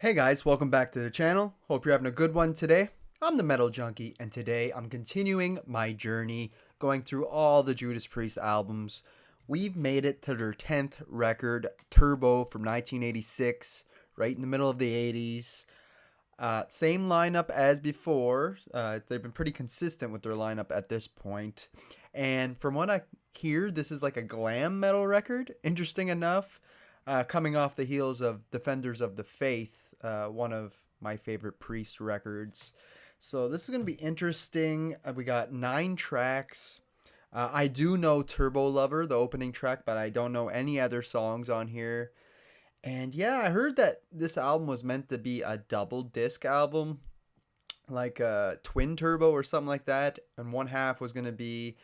Hey guys, welcome back to the channel. Hope you're having a good one today. I'm the Metal Junkie, and today I'm continuing my journey going through all the Judas Priest albums. We've made it to their 10th record, Turbo from 1986, right in the middle of the 80s. Same lineup as before. They've been pretty consistent with their lineup at this point. And from what I hear, this is like a glam metal record, interesting enough. Coming off the heels of Defenders of the Faith, one of my favorite Priest records. So this is going to be interesting. We got 9 tracks. I do know Turbo Lover, the opening track, but I don't know any other songs on here. And yeah, I heard that this album was meant to be a double disc album, like a twin turbo or something like that. And one half was going to be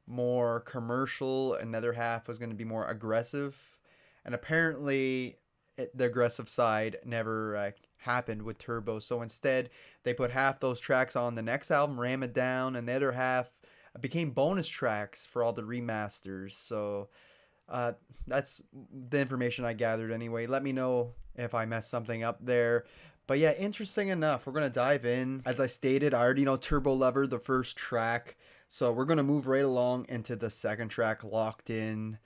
more commercial, another half was going to be more aggressive. And apparently the aggressive side never happened with Turbo. So instead, they put half those tracks on the next album, Ram It Down, and the other half became bonus tracks for all the remasters. So that's the information I gathered anyway. Let me know if I messed something up there. But yeah, interesting enough, we're going to dive in. As I stated, I already know Turbo Lover, the first track. So we're going to move right along into the second track, Locked In.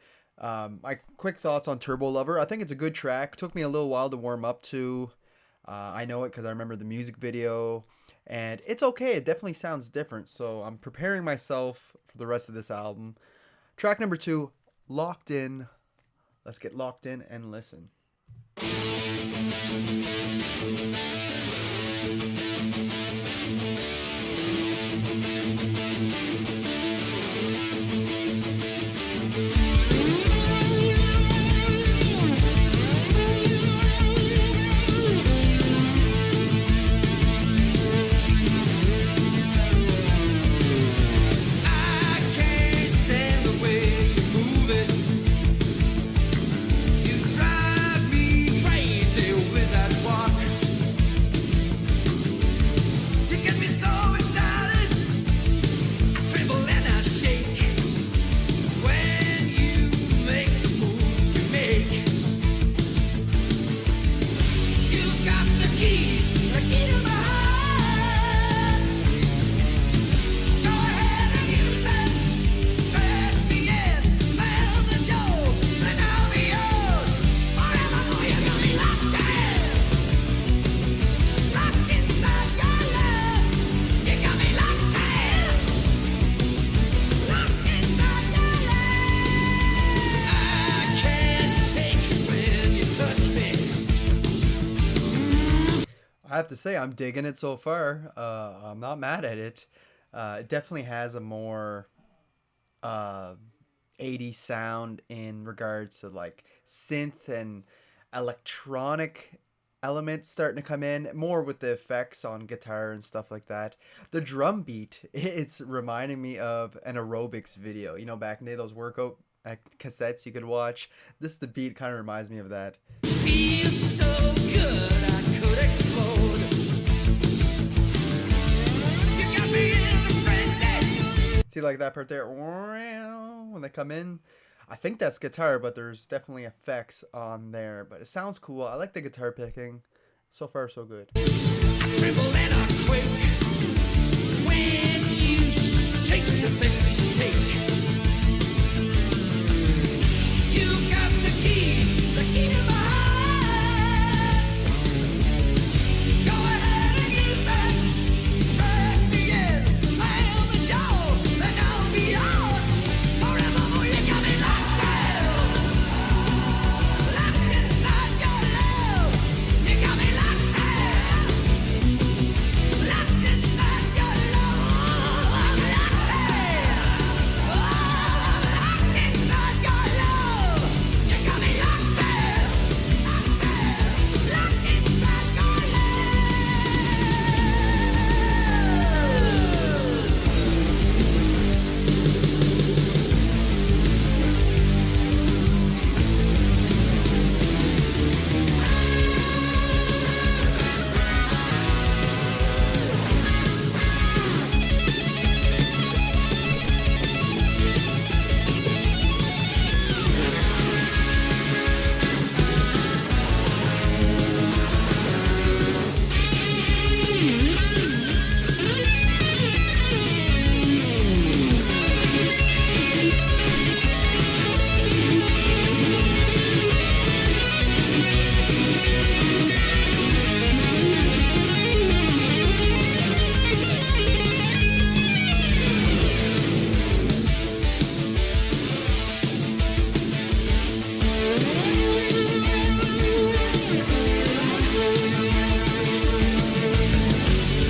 My quick thoughts on Turbo Lover. I think it's a good track. Took me a little while to warm up to. I know it because I remember the music video. And it's okay. It definitely sounds different. So I'm preparing myself for the rest of this album. Track number 2, Locked In. Let's get locked in and listen. I have to say, I'm digging it so far. I'm not mad at it. It definitely has a more 80s sound in regards to like synth and electronic elements starting to come in, more with the effects on guitar and stuff like that. The drum beat, it's reminding me of an aerobics video. You know, back in the day, those workout cassettes you could watch. The beat kind of reminds me of that. Feels so good, I could explode. You got me in a frenzy. See, like that part there, when they come in. I think that's guitar, but there's definitely effects on there. But it sounds cool. I like the guitar picking. So far, so good. I tremble and I quake when you shake the things you take. You got the key to my heart. Go ahead and use it. Break the end, smile the door, and I'll be yours forevermore. You got me locked inside your love. You got me locked inside your love. I'm locked in.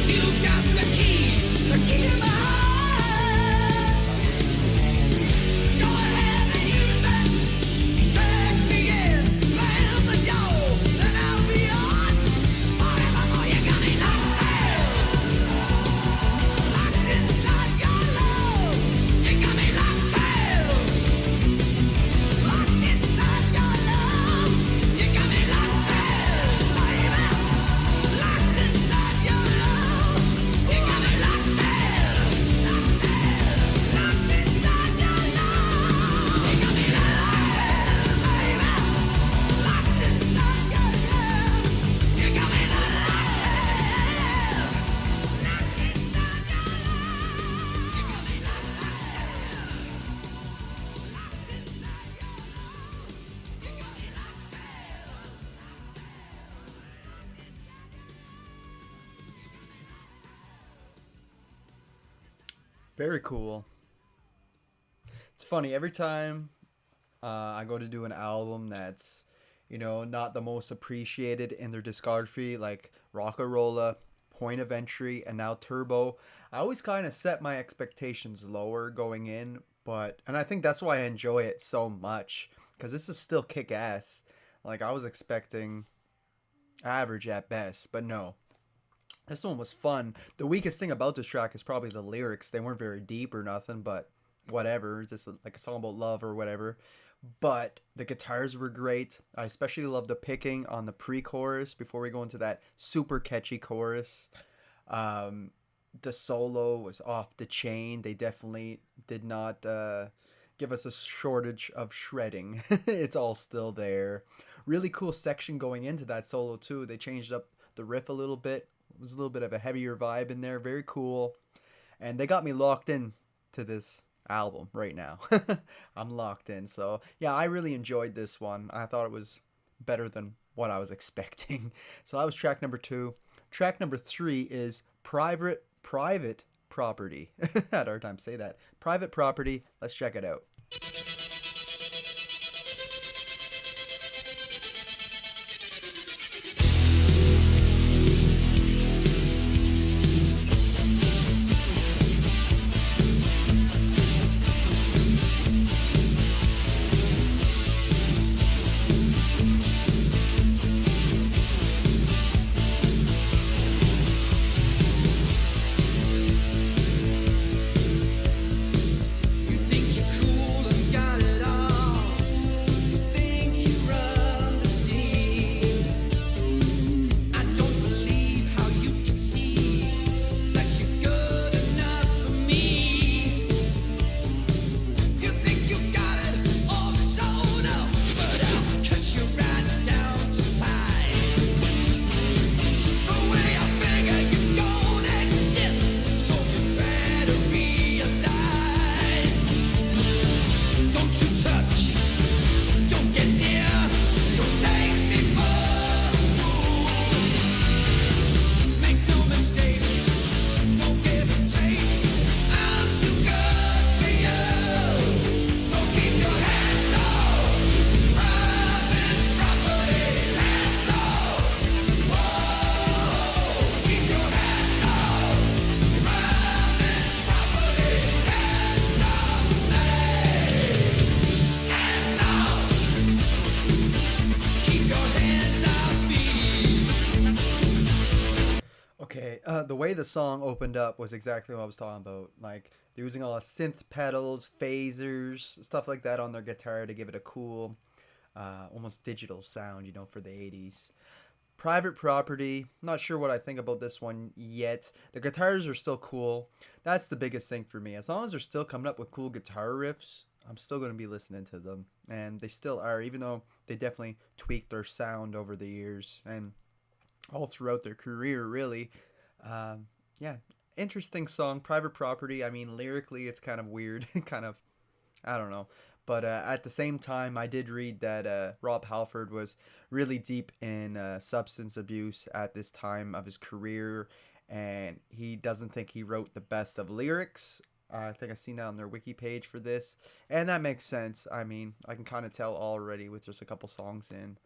You got the key to my heart. Go ahead and use it. Drag me in, slam the door, then I'll be yours. Forevermore, you got me locked inside your love. You got me locked inside your love. You got me locked baby. Locked inside your love. You got me locked inside your love. You got me baby. Locked inside your love. You got me locked inside your Very cool. It's funny, every time I go to do an album that's, not the most appreciated in their discography, like Rock-A-Rolla, Point of Entry, and now Turbo, I always kind of set my expectations lower going in, and I think that's why I enjoy it so much, because this is still kick-ass. Like, I was expecting average at best, but no. This one was fun. The weakest thing about this track is probably the lyrics. They weren't very deep or nothing, but whatever. It's just like a song about love or whatever. But the guitars were great. I especially love the picking on the pre-chorus before we go into that super catchy chorus. The solo was off the chain. They definitely did not give us a shortage of shredding. It's all still there. Really cool section going into that solo too. They changed up the riff a little bit. It was a little bit of a heavier vibe in there. Very cool. And they got me locked in to this album right now. I'm locked in. So yeah, I really enjoyed this one. I thought it was better than what I was expecting. So that was track number 2. Track number 3 is Private Property. I had a hard time to say that. Private Property. Let's check it out. You think you're cool and got it all. You think you run the scene. I don't believe how you can see that you're good enough for me. You think you got it all sewn up, but I'll cut you right down to size. The way I figure you don't exist, so you better realize. Don't you touch, don't get near, don't take me for a fool. Make no mistake, no give and take. I'm too good for you, so keep your hands off private property. Hands off, whoa. Keep your hands off private property. Hands off me. Hands off. Keep your hands off me. Okay, the way the song opened up was exactly what I was talking about. Like, they're using all the synth pedals, phasers, stuff like that on their guitar to give it a cool, almost digital sound, for the 80s. Private Property, not sure what I think about this one yet. The guitars are still cool. That's the biggest thing for me. As long as they're still coming up with cool guitar riffs, I'm still going to be listening to them. And they still are, even though they definitely tweaked their sound over the years and all throughout their career, really. Yeah, interesting song, Private Property. I mean, lyrically, it's kind of weird. kind of, I don't know. But at the same time, I did read that Rob Halford was really deep in substance abuse at this time of his career, and he doesn't think he wrote the best of lyrics. I think I've seen that on their wiki page for this, and that makes sense. I mean, I can kind of tell already with just a couple songs in.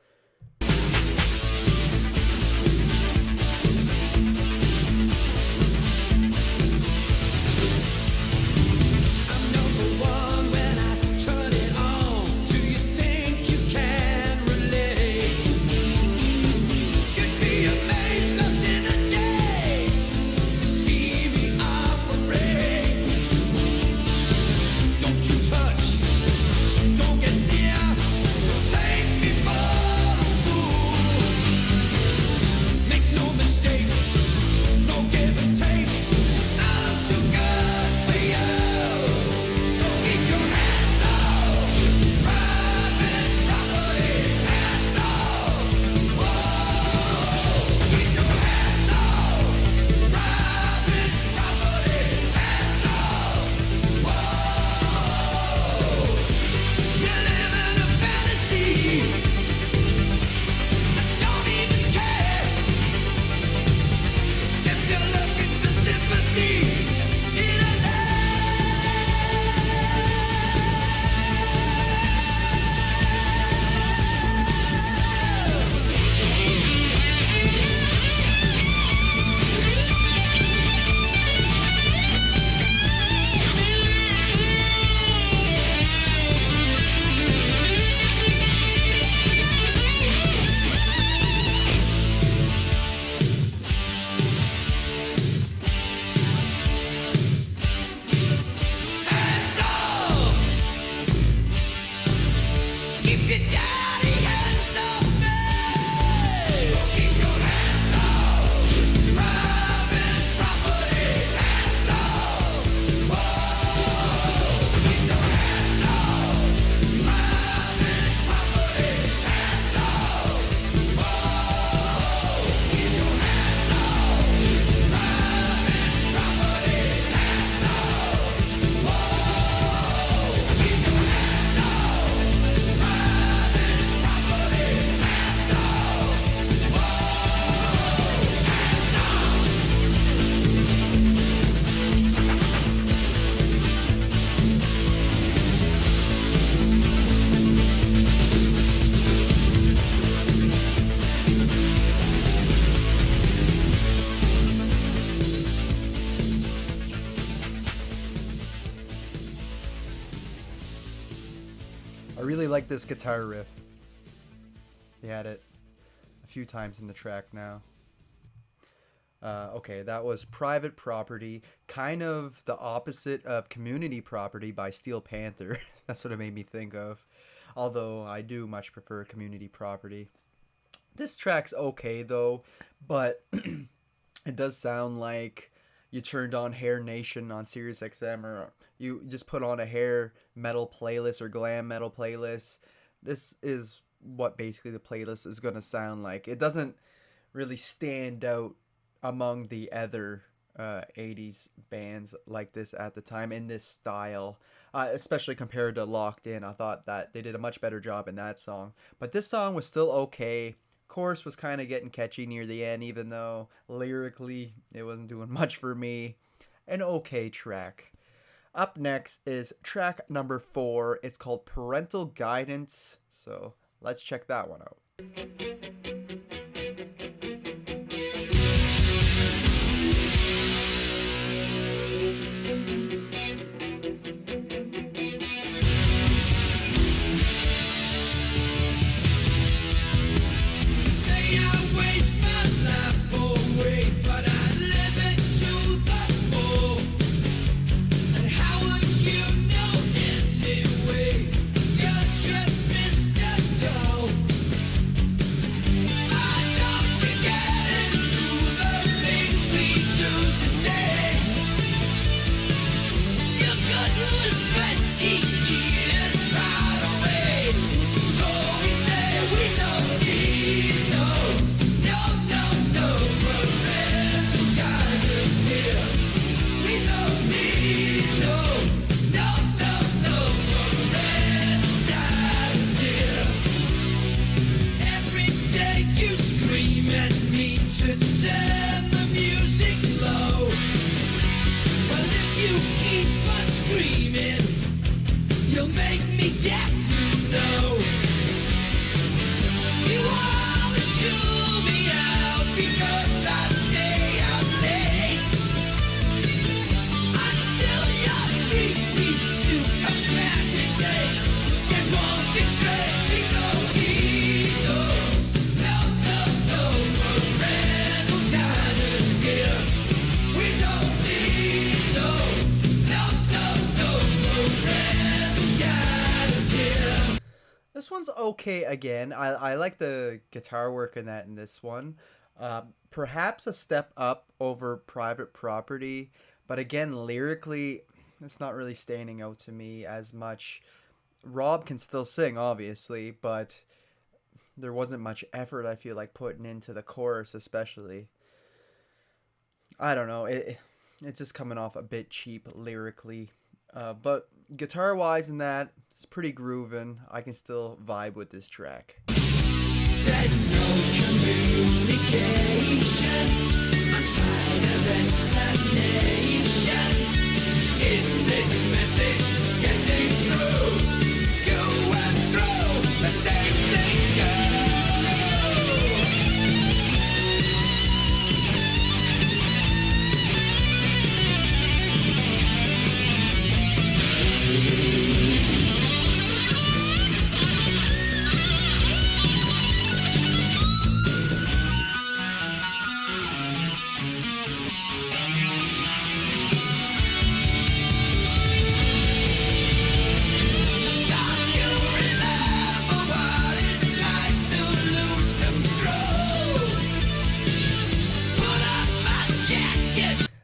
really like this guitar riff. They had it a few times in the track now. Okay, that was Private Property, kind of the opposite of Community Property by Steel Panther. That's what it made me think of. Although I do much prefer Community Property. This track's okay though, but it does sound like you turned on Hair Nation on Sirius XM, or you just put on a hair metal playlist or glam metal playlist. This is what basically the playlist is going to sound like. It doesn't really stand out among the other 80s bands like this at the time in this style, especially compared to Locked In. I thought that they did a much better job in that song, but this song was still okay. Chorus was kind of getting catchy near the end, even though lyrically it wasn't doing much for me. An okay track. Up next is track number 4. It's called Parental Guidance, so let's check that one out. This one's okay again. I like the guitar work in this one. Perhaps a step up over Private Property, but again, lyrically, it's not really standing out to me as much. Rob can still sing, obviously, but there wasn't much effort, I feel like, putting into the chorus, especially. I don't know. It's just coming off a bit cheap lyrically. But guitar-wise in that, it's pretty grooving. I can still vibe with this track. There's no communication. I'm tired of explanation. Is this message getting through? You went through the same thing too.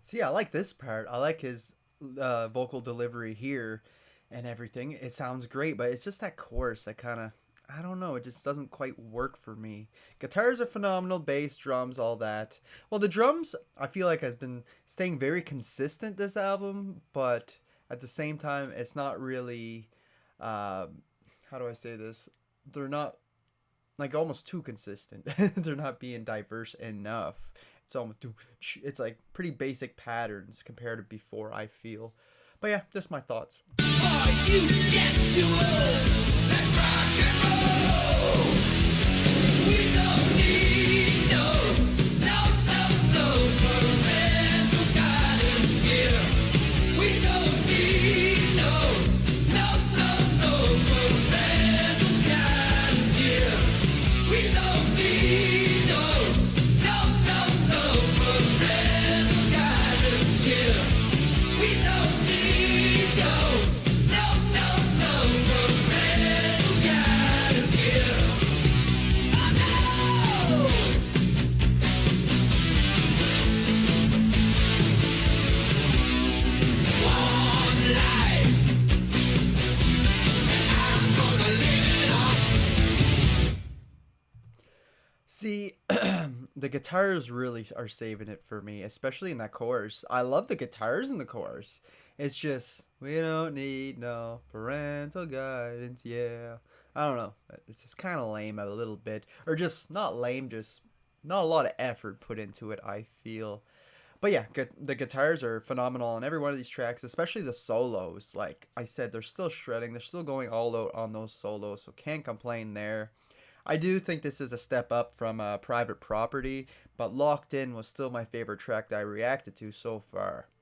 See, I like this part. I like his vocal delivery here and everything. It sounds great, but it's just that chorus that kind of, I don't know, it just doesn't quite work for me. Guitars are phenomenal, bass, drums, all that. Well, the drums, I feel like has been staying very consistent this album, but at the same time, it's not really, how do I say this? They're not, like, almost too consistent. They're not being diverse enough. It's like pretty basic patterns compared to before, I feel. But yeah, just my thoughts. Before you get too old, let's rock and roll. We don't need no parental guidance here. We don't need no parental The guitars really are saving it for me, especially in that chorus. I love the guitars in the chorus. It's just we don't need no parental guidance, yeah. I don't know. It's just kind of lame a little bit, or just not lame, just not a lot of effort put into it. I feel. But yeah, the guitars are phenomenal on every one of these tracks, especially the solos. Like I said, they're still shredding. They're still going all out on those solos, so can't complain there. I do think this is a step up from Private Property, but Locked In was still my favorite track that I reacted to so far.